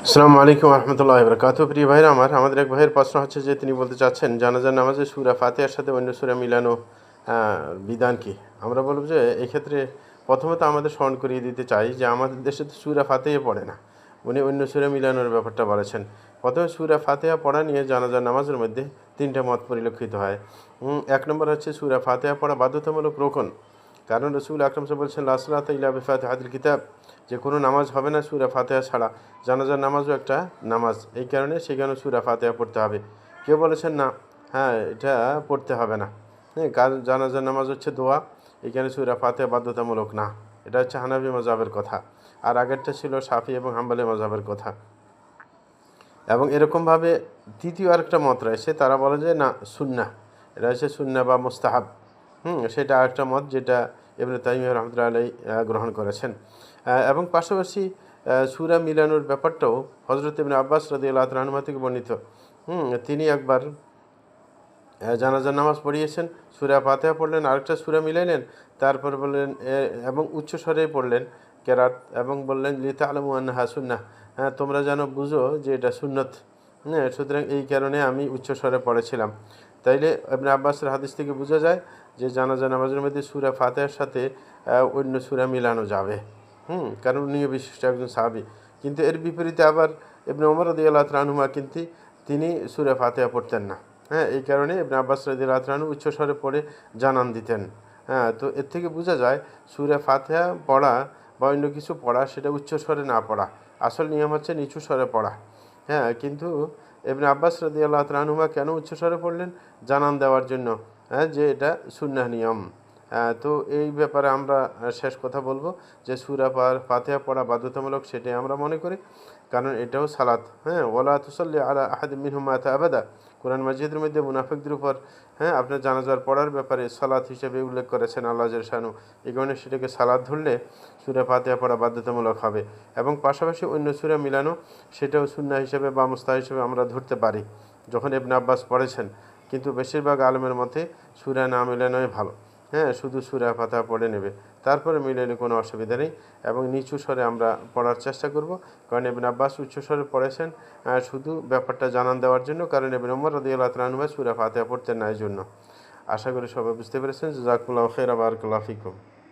আসসালামু আলাইকুম রহমতুল্লাহি বারাকাতুহু। প্রিয় ভাইরা আমাদের এক ভাইয়ের প্রশ্ন হচ্ছে যে তিনি বলতে চাচ্ছেন জানাজার নামাজে সূরা ফাতিহার সাথে অন্য সূরা মিলানো বিধান কি? আমরা বলব যে এক্ষেত্রে প্রথমত আমাদের স্মরণ করিয়ে দিতে চাই যে আমাদের দেশে তো সূরা ফাতিহা পড়ে না। উনি অন্য সূরা মিলানোর ব্যাপারটা বলেছেন। প্রথমে সূরা ফাতিহা পড়া নিয়ে জানাজার নামাজের মধ্যে তিনটা মত পরিলক্ষিত হয়। এক নম্বর হচ্ছে সূরা ফাতিহা পড়া বাধ্যতামূলক রোকন। কারণ রসুল আকরাম সাল্লাল্লাহু আলাইহি ওয়াসাল্লাম বলছেন লা সালাতা ইল্লা বিফাতিহাতিল কিতাব, যে কোনো নামাজ হবে না সূরা ফাতিহা ছাড়া। জানাজার নামাজও একটা নামাজ, এই কারণে সেখানে সূরা ফাতিহা পড়তে হবে। কেউ বলেছেন না, হ্যাঁ এটা পড়তে হবে না, হ্যাঁ কারণ জানাজার নামাজ হচ্ছে দোয়া, এখানে সূরা ফাতিহা বাধ্যতামূলক না। এটা হচ্ছে হানাফি মাযহাবের কথা, আর আগেরটা ছিল শাফি এবং হাম্বলি মাযহাবের কথা। এবং এরকমভাবে দ্বিতীয় আরেকটা মত রয়েছে, তারা বলে যে না সুন্নাহ, এটা হচ্ছে সুন্নাহ বা মুস্তাহাব। সেটা আরেকটা মত যেটা ইবনে তাইমিয়া রাহমাতুল্লাহি আলাইহি গ্রহণ করেছেন। এবং পাশাপাশি সূরা মিলানোর ব্যাপারটাও হযরত ইবনে আব্বাস রাদিয়াল্লাহু তাআলা আনহু থেকে বর্ণিত। তিনি একবার জানাজার নামাজ পড়িয়েছেন, সূরা ফাতিহা পড়লেন, আরেকটা সূরা মিলাইলেন, তারপর বললেন এবং উচ্চ স্বরে পড়লেন কেরাত, এবং বললেন লিতা'লামু আন্নাহা সুন্নাহ, হ্যাঁ তোমরা যেন বুঝো যে এটা সুন্নত। হ্যাঁ সুতরাং এই কারণে আমি উচ্চ স্বরে পড়েছিলাম। তাইলে ইবনে আব্বাসের হাদিস থেকে বোঝা যায় যে জানাজা নামাজের মধ্যে সূরা ফাতিহার সাথে অন্য সূরা মিলানো যাবে। কারণ উনিও বিশিষ্ট একজন সাহাবী। কিন্তু এর বিপরীতে আবার ইবনে ওমর রাদিয়াল্লাহু তাআলা আনহুমা কিন্তু তিনি সূরা ফাতিহা পড়তেন না। হ্যাঁ এই কারণে ইবনে আব্বাস রাদিয়াল্লাহু তাআলা আনহু উচ্চস্বরে পড়ে জানান দিতেন। হ্যাঁ তো এর থেকে বোঝা যায় সূরা ফাতিহা পড়া বা অন্য কিছু পড়া সেটা উচ্চস্বরে না পড়া, আসল নিয়ম হচ্ছে নিচু স্বরে পড়া। হ্যাঁ কিন্তু ইবনে আব্বাস রাদিয়াল্লাহু তাআলা আনহুমা কেন উচ্চস্বরে পড়লেন? জানান দেওয়ার জন্য, হ্যাঁ যে এটা সুন্নাহ নিয়ম। তো এই ব্যাপারে আমরা শেষ কথা বলবো যে সূরা ফাতিহা পড়া বাধ্যতামূলক, সেটাই আমরা মনে করি, কারণ এটাও সালাত। হ্যাঁ ওয়ালা তুসাল্লি আলা আহাদিন মিনহুম মাতা আবাদা, কোরআন মাজিদের মধ্যে মুনাফিকদের উপর আপনার জানাজার পড়ার ব্যাপারে সালাত হিসেবে উল্লেখ করেছেন আল্লাহ জাল্লা শানু। এই কারণে সেটাকে সালাত ধরলে সূরা ফাতিহা পড়া বাধ্যতামূলক হবে। এবং পাশাপাশি অন্য সূরা মিলানো সেটাও সুন্নাহ হিসেবে বা মুস্তাহাব হিসেবে আমরা ধরতে পারি যখন ইবনে আব্বাস পড়েছেন। কিন্তু বেশিরভাগ আলেমের মতে সূরা না মিলানোই ভালো। হ্যাঁ শুধু সূরা ফাতিহা পড়ে নেবে, তারপরে মিলালে কোনো অসুবিধা নেই। এবং নিচু স্বরে আমরা পড়ার চেষ্টা করব, কারণ ইবনে আব্বাস উচ্চ স্বরে পড়েছেন শুধু ব্যাপারটা জানান দেওয়ার জন্য, কারণ ইবনে ওমর রাদিয়াল্লাহু তাআলা আনহু সূরা ফাতিহা পড়তেন না এই জন্য। আশা করি সবাই বুঝতে পেরেছেন। জাযাকুমুল্লাহু খাইরান, বারাকাল্লাহু ফিকুম।